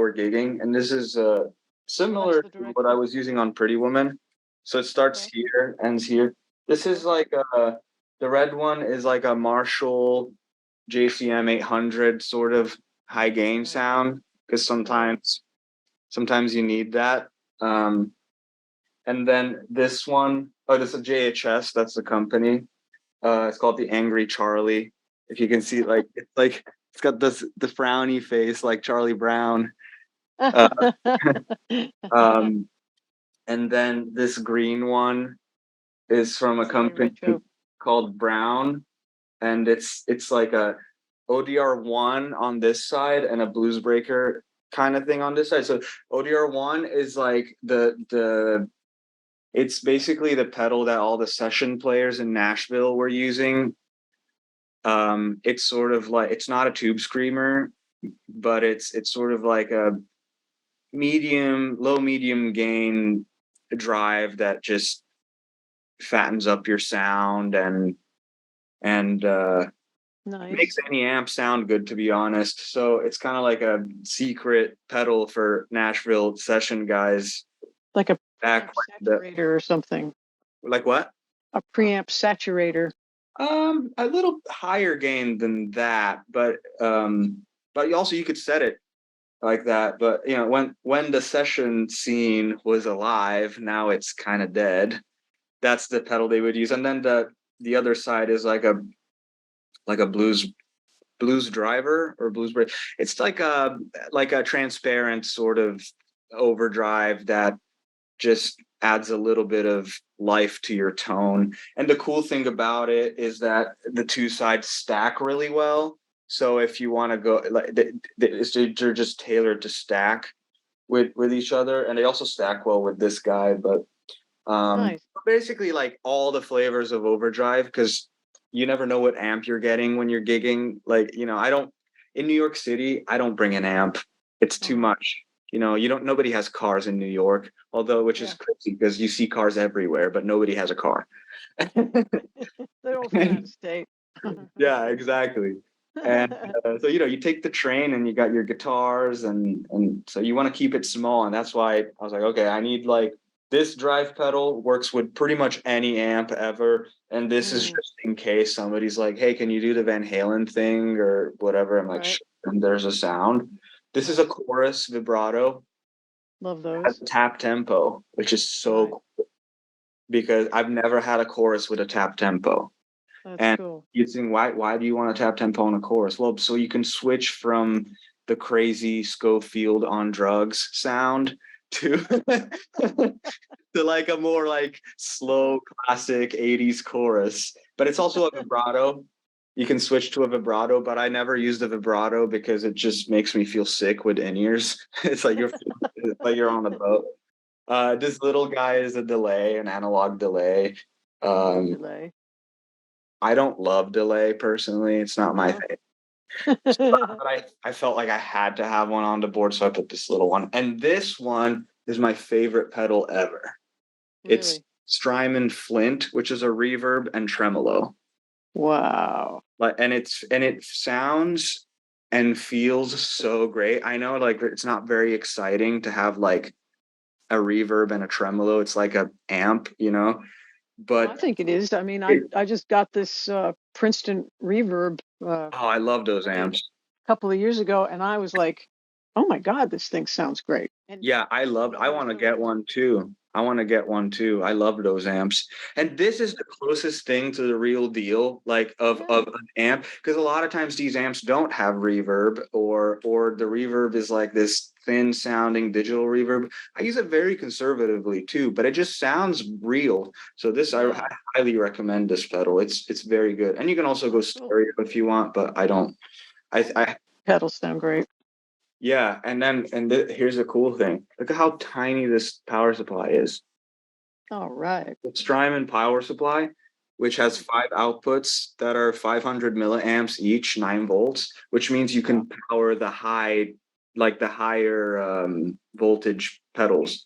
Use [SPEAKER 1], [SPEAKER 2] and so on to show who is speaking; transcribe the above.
[SPEAKER 1] we're gigging, and this is similar
[SPEAKER 2] That's the
[SPEAKER 1] to what I was using on Pretty Woman. So it starts
[SPEAKER 2] Okay.
[SPEAKER 1] here, ends here. This is like the red one is like a Marshall JCM 800 sort of high gain sound, because sometimes you need that. And then this one, oh, this is JHS. That's the company. It's called the Angry Charlie. If you can see, like it's got the frowny face like Charlie Brown. Uh, um, and then this green one is from a company called Brown, and it's like a ODR1 on this side and a blues breaker kind of thing on this side. So ODR1 is like the it's basically the pedal that all the session players in Nashville were using. It's sort of like, it's not a tube screamer, but it's sort of like a low medium gain drive that just fattens up your sound and
[SPEAKER 2] nice.
[SPEAKER 1] makes any amp sound good, to be honest. So it's kind of like a secret pedal for Nashville session guys.
[SPEAKER 2] Like a preamp saturator or something.
[SPEAKER 1] Like what?
[SPEAKER 2] A preamp saturator.
[SPEAKER 1] A little higher gain than that, but you could set it like that. But you know, when the session scene was alive, now it's kind of dead. That's the pedal they would use, and then the other side is like a blues driver or blues break. It's like a transparent sort of overdrive that just adds a little bit of life to your tone. And the cool thing about it is that the two sides stack really well. So if you want to go, like, they're just tailored to stack with each other, and they also stack well with this guy. But
[SPEAKER 2] nice.
[SPEAKER 1] basically, like all the flavors of overdrive, because you never know what amp you're getting when you're gigging. Like, you know, in New York City, I don't bring an amp. It's too much. You know, nobody has cars in New York, although, which is crazy because you see cars everywhere, but nobody has a car.
[SPEAKER 2] They're all from that state.
[SPEAKER 1] Yeah, exactly. And so, you know, you take the train and you got your guitars, and so you want to keep it small. And that's why I was like, okay, I need like this drive pedal works with pretty much any amp ever. And this is just in case somebody's like, hey, can you do the Van Halen thing or whatever? I'm like, sure. And there's a sound. This is a chorus vibrato.
[SPEAKER 2] Love those.
[SPEAKER 1] It has a tap tempo, which is so cool because I've never had a chorus with a tap tempo.
[SPEAKER 2] That's cool.
[SPEAKER 1] You think, why do you want a tap tempo on a chorus? Well, so you can switch from the crazy Schofield on drugs sound to to like a more like slow classic 80s chorus. But it's also a vibrato. You can switch to a vibrato, but I never used a vibrato because it just makes me feel sick with in-ears. It's like you're on a boat. This little guy is a delay, an analog delay.
[SPEAKER 2] Delay.
[SPEAKER 1] I don't love delay personally. It's not my thing. But I felt like I had to have one on the board, so I put this little one. And this one is my favorite pedal ever. Really? It's Strymon Flint, which is a reverb and tremolo.
[SPEAKER 2] Wow.
[SPEAKER 1] And it sounds and feels so great. I know, like, it's not very exciting to have like a reverb and a tremolo. It's like a amp, you know. But
[SPEAKER 2] I think it is. I mean, I just got this Princeton reverb.
[SPEAKER 1] I love those amps.
[SPEAKER 2] A couple of years ago, and I was like, "Oh my God, this thing sounds great!" And
[SPEAKER 1] yeah, I want to get one too. I I love those amps. And this is the closest thing to the real deal, like of an amp, because a lot of times these amps don't have reverb, or the reverb is like this thin sounding digital reverb. I use it very conservatively too, but it just sounds real. So I highly recommend this pedal. It's very good. And you can also go stereo if you want, but I don't. I
[SPEAKER 2] pedals sound great.
[SPEAKER 1] Yeah, here's the cool thing. Look at how tiny this power supply is.
[SPEAKER 2] All right.
[SPEAKER 1] The Strymon power supply, which has 5 outputs that are 500 milliamps each, 9 volts, which means you can power the higher voltage pedals.